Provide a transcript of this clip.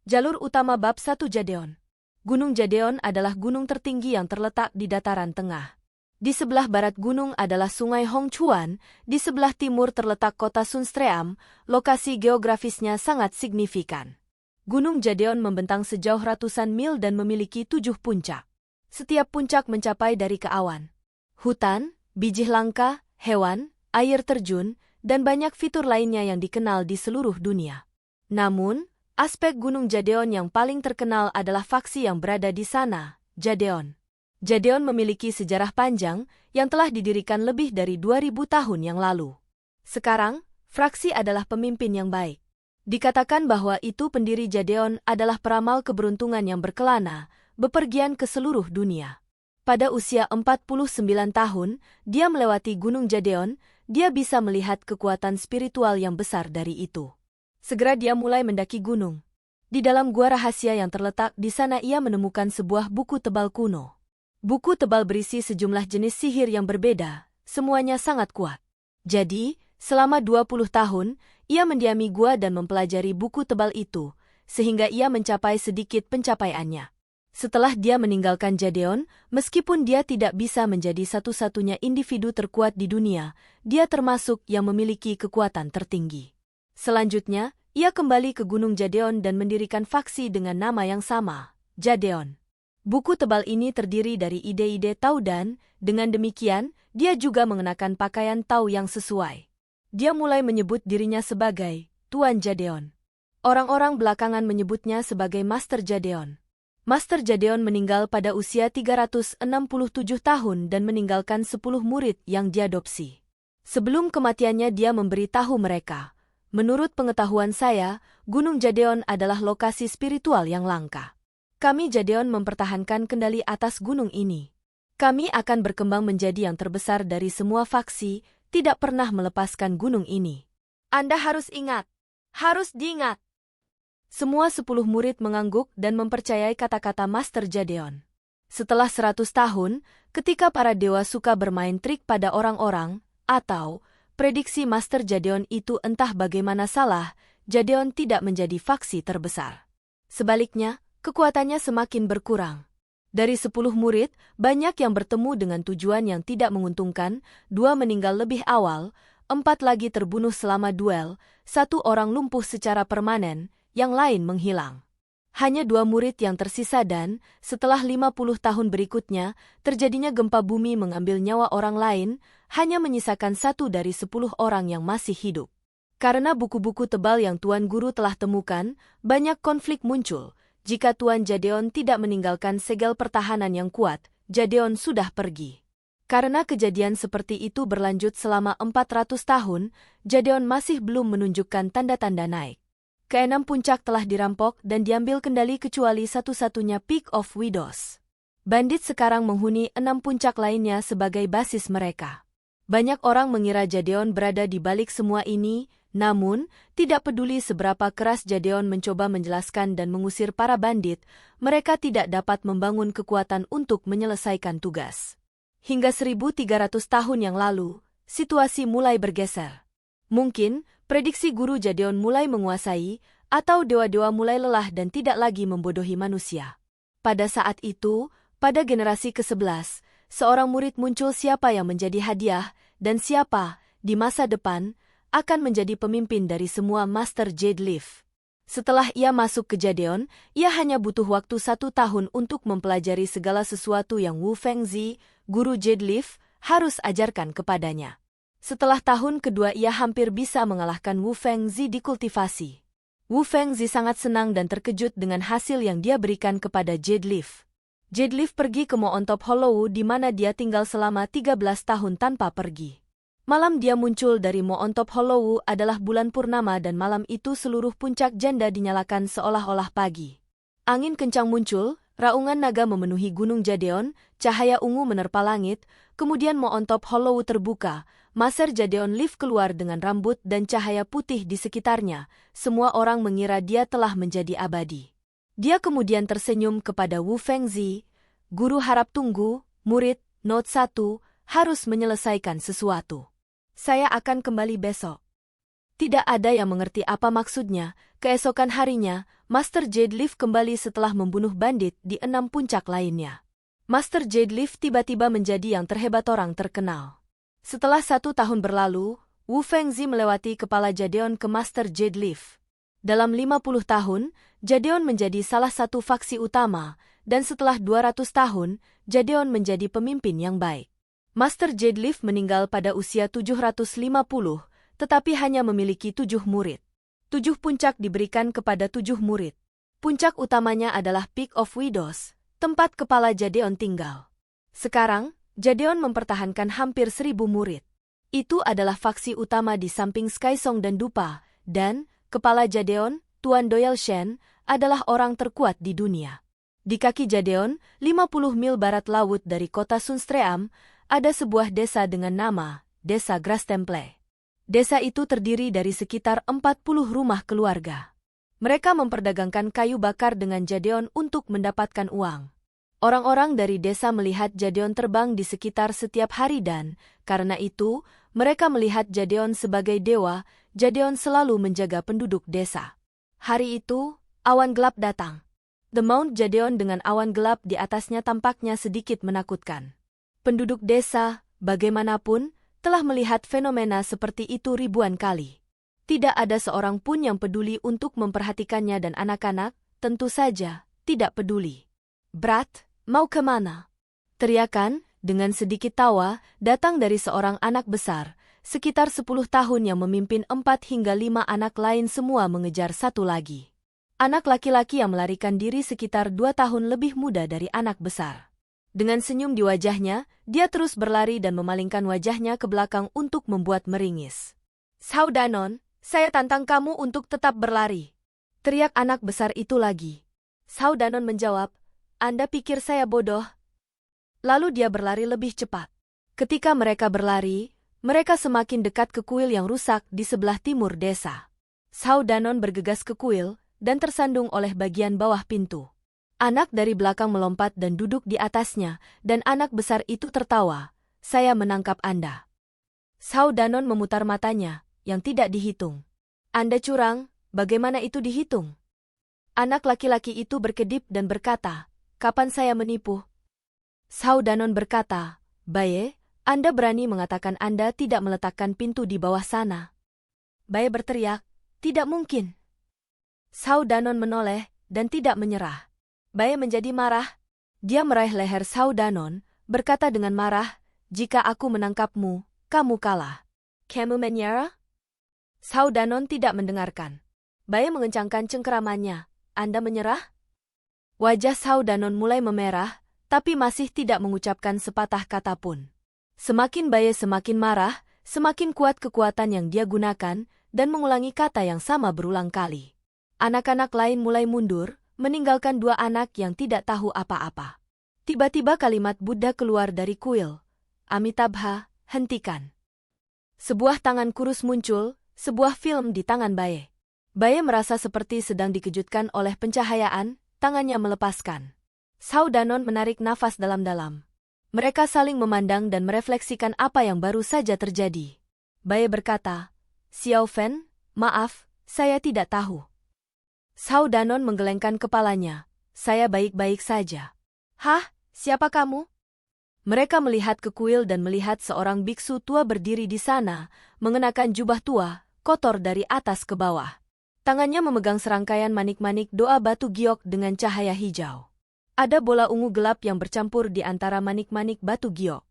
Jalur utama bab 1 Jadeon. Gunung Jadeon adalah gunung tertinggi yang terletak di dataran tengah. Di sebelah barat gunung adalah Sungai Hongchuan, di sebelah timur terletak kota Sunstream, lokasi geografisnya sangat signifikan. Gunung Jadeon membentang sejauh ratusan mil dan memiliki 7 puncak. Setiap puncak mencapai dari ke awan, hutan, biji langka, hewan, air terjun, dan banyak fitur lainnya yang dikenal di seluruh dunia. Namun, aspek Gunung Jadeon yang paling terkenal adalah faksi yang berada di sana, Jadeon. Jadeon memiliki sejarah panjang yang telah didirikan lebih dari 2000 tahun yang lalu. Sekarang, fraksi adalah pemimpin yang baik. Dikatakan bahwa itu pendiri Jadeon adalah peramal keberuntungan yang berkelana, bepergian ke seluruh dunia. Pada usia 49 tahun, dia melewati Gunung Jadeon, dia bisa melihat kekuatan spiritual yang besar dari itu. Segera dia mulai mendaki gunung. Di dalam gua rahasia yang terletak di sana ia menemukan sebuah buku tebal kuno. Buku tebal berisi sejumlah jenis sihir yang berbeda, semuanya sangat kuat. Jadi, selama 20 tahun, ia mendiami gua dan mempelajari buku tebal itu, sehingga ia mencapai sedikit pencapaiannya. Setelah dia meninggalkan Jadeon, meskipun dia tidak bisa menjadi satu-satunya individu terkuat di dunia, dia termasuk yang memiliki kekuatan tertinggi. Selanjutnya, ia kembali ke Gunung Jadeon dan mendirikan faksi dengan nama yang sama, Jadeon. Buku tebal ini terdiri dari ide-ide Tao dan, dengan demikian, dia juga mengenakan pakaian Tao yang sesuai. Dia mulai menyebut dirinya sebagai Tuan Jadeon. Orang-orang belakangan menyebutnya sebagai Master Jadeon. Master Jadeon meninggal pada usia 367 tahun dan meninggalkan 10 murid yang diadopsi. Sebelum kematiannya dia memberitahu mereka, menurut pengetahuan saya, Gunung Jadeon adalah lokasi spiritual yang langka. Kami Jadeon mempertahankan kendali atas gunung ini. Kami akan berkembang menjadi yang terbesar dari semua faksi, tidak pernah melepaskan gunung ini. Anda harus ingat. Harus diingat. Semua 10 murid mengangguk dan mempercayai kata-kata Master Jadeon. Setelah 100 tahun, ketika para dewa suka bermain trik pada orang-orang, atau prediksi Master Jadeon itu entah bagaimana salah, Jadeon tidak menjadi faksi terbesar. Sebaliknya, kekuatannya semakin berkurang. Dari 10 murid, banyak yang bertemu dengan tujuan yang tidak menguntungkan, 2 meninggal lebih awal, 4 lagi terbunuh selama duel, 1 orang lumpuh secara permanen, yang lain menghilang. Hanya 2 murid yang tersisa dan, setelah 50 tahun berikutnya, terjadinya gempa bumi mengambil nyawa orang lain, hanya menyisakan 1 dari 10 orang yang masih hidup. Karena buku-buku tebal yang Tuan Guru telah temukan, banyak konflik muncul. Jika Tuan Jadeon tidak meninggalkan segel pertahanan yang kuat, Jadeon sudah pergi. Karena kejadian seperti itu berlanjut selama 400 tahun, Jadeon masih belum menunjukkan tanda-tanda naik. Keenam puncak telah dirampok dan diambil kendali kecuali satu-satunya Peak of Widows. Bandit sekarang menghuni 6 puncak lainnya sebagai basis mereka. Banyak orang mengira Jadeon berada di balik semua ini, namun, tidak peduli seberapa keras Jadeon mencoba menjelaskan dan mengusir para bandit, mereka tidak dapat membangun kekuatan untuk menyelesaikan tugas. Hingga 1300 tahun yang lalu, situasi mulai bergeser. Mungkin, prediksi guru Jadeon mulai menguasai, atau dewa-dewa mulai lelah dan tidak lagi membodohi manusia. Pada saat itu, pada generasi ke-11, seorang murid muncul siapa yang menjadi hadiah, dan siapa, di masa depan, akan menjadi pemimpin dari semua Master Jade Leaf. Setelah ia masuk ke Jadeon, ia hanya butuh waktu 1 tahun untuk mempelajari segala sesuatu yang Wu Fengzi, guru Jade Leaf, harus ajarkan kepadanya. Setelah tahun kedua ia hampir bisa mengalahkan Wu Fengzi di kultivasi. Wu Fengzi sangat senang dan terkejut dengan hasil yang dia berikan kepada Jade Leaf. Jade Leaf pergi ke Moontop Hollow di mana dia tinggal selama 13 tahun tanpa pergi. Malam dia muncul dari Moontop Hollow adalah bulan purnama dan malam itu seluruh puncak janda dinyalakan seolah-olah pagi. Angin kencang muncul, raungan naga memenuhi Gunung Jadeon, cahaya ungu menerpa langit, kemudian Moontop Hollow terbuka, Master Jadeon Leaf keluar dengan rambut dan cahaya putih di sekitarnya, semua orang mengira dia telah menjadi abadi. Dia kemudian tersenyum kepada Wu Fengzi, guru harap tunggu, murid, Note 1, harus menyelesaikan sesuatu. Saya akan kembali besok. Tidak ada yang mengerti apa maksudnya. Keesokan harinya, Master Jade Leaf kembali setelah membunuh bandit di 6 puncak lainnya. Master Jade Leaf tiba-tiba menjadi yang terhebat orang terkenal. Setelah 1 tahun berlalu, Wu Fengzi melewati kepala Jadeon ke Master Jade Leaf. Dalam 50 tahun, Jadeon menjadi salah satu faksi utama, dan setelah 200 tahun, Jadeon menjadi pemimpin yang baik. Master Jade Leaf meninggal pada usia 750, tetapi hanya memiliki 7 murid. 7 puncak diberikan kepada 7 murid. Puncak utamanya adalah Peak of Widows, tempat kepala Jadeon tinggal. Sekarang, Jadeon mempertahankan hampir 1000 murid. Itu adalah faksi utama di samping Skysong dan Dupa, dan kepala Jadeon, Tuan Doyle Shen, adalah orang terkuat di dunia. Di kaki Jadeon, 50 mil barat laut dari kota Sunstream, ada sebuah desa dengan nama Desa Grass Temple. Desa itu terdiri dari sekitar 40 rumah keluarga. Mereka memperdagangkan kayu bakar dengan Jadeon untuk mendapatkan uang. Orang-orang dari desa melihat Jadeon terbang di sekitar setiap hari dan, karena itu, mereka melihat Jadeon sebagai dewa. Jadeon selalu menjaga penduduk desa. Hari itu, awan gelap datang. The Mount Jadeon dengan awan gelap di atasnya tampaknya sedikit menakutkan. Penduduk desa, bagaimanapun, telah melihat fenomena seperti itu ribuan kali. Tidak ada seorang pun yang peduli untuk memperhatikannya dan anak-anak, tentu saja, tidak peduli. "Brat, mau kemana?" Teriakan, dengan sedikit tawa, datang dari seorang anak besar, sekitar 10 tahun yang memimpin 4 hingga 5 anak lain semua mengejar satu lagi. Anak laki-laki yang melarikan diri sekitar 2 tahun lebih muda dari anak besar. Dengan senyum di wajahnya, dia terus berlari dan memalingkan wajahnya ke belakang untuk membuat meringis. "Shao Danon, saya tantang kamu untuk tetap berlari," teriak anak besar itu lagi. Shao Danon menjawab, "Anda pikir saya bodoh?" Lalu dia berlari lebih cepat. Ketika mereka berlari, mereka semakin dekat ke kuil yang rusak di sebelah timur desa. Shao Danon bergegas ke kuil dan tersandung oleh bagian bawah pintu. Anak dari belakang melompat dan duduk di atasnya, dan anak besar itu tertawa. "Saya menangkap Anda." Shao Danon memutar matanya, yang tidak dihitung. "Anda curang, bagaimana itu dihitung?" Anak laki-laki itu berkedip dan berkata, "Kapan saya menipu?" Shao Danon berkata, "Baye, Anda berani mengatakan Anda tidak meletakkan pintu di bawah sana?" Baye berteriak, "Tidak mungkin." Shao Danon menoleh dan tidak menyerah. Baye menjadi marah. Dia meraih leher Shao Danon, berkata dengan marah, "Jika aku menangkapmu, kamu kalah." "Kamu menyerah?" Shao Danon tidak mendengarkan. Baye mengencangkan cengkeramannya. "Anda menyerah?" Wajah Shao Danon mulai memerah, tapi masih tidak mengucapkan sepatah kata pun. Semakin Baye semakin marah, semakin kuat kekuatan yang dia gunakan, dan mengulangi kata yang sama berulang kali. Anak-anak lain mulai mundur, meninggalkan 2 anak yang tidak tahu apa-apa. Tiba-tiba kalimat Buddha keluar dari kuil. "Amitabha, hentikan." Sebuah tangan kurus muncul, sebuah film di tangan Baye. Baye merasa seperti sedang dikejutkan oleh pencahayaan, tangannya melepaskan. Shao Danon menarik nafas dalam-dalam. Mereka saling memandang dan merefleksikan apa yang baru saja terjadi. Baye berkata, "Xiao Fen, maaf, saya tidak tahu." Shao Danon menggelengkan kepalanya. "Saya baik-baik saja." "Hah? Siapa kamu?" Mereka melihat ke kuil dan melihat seorang biksu tua berdiri di sana, mengenakan jubah tua, kotor dari atas ke bawah. Tangannya memegang serangkaian manik-manik doa batu giok dengan cahaya hijau. Ada bola ungu gelap yang bercampur di antara manik-manik batu giok.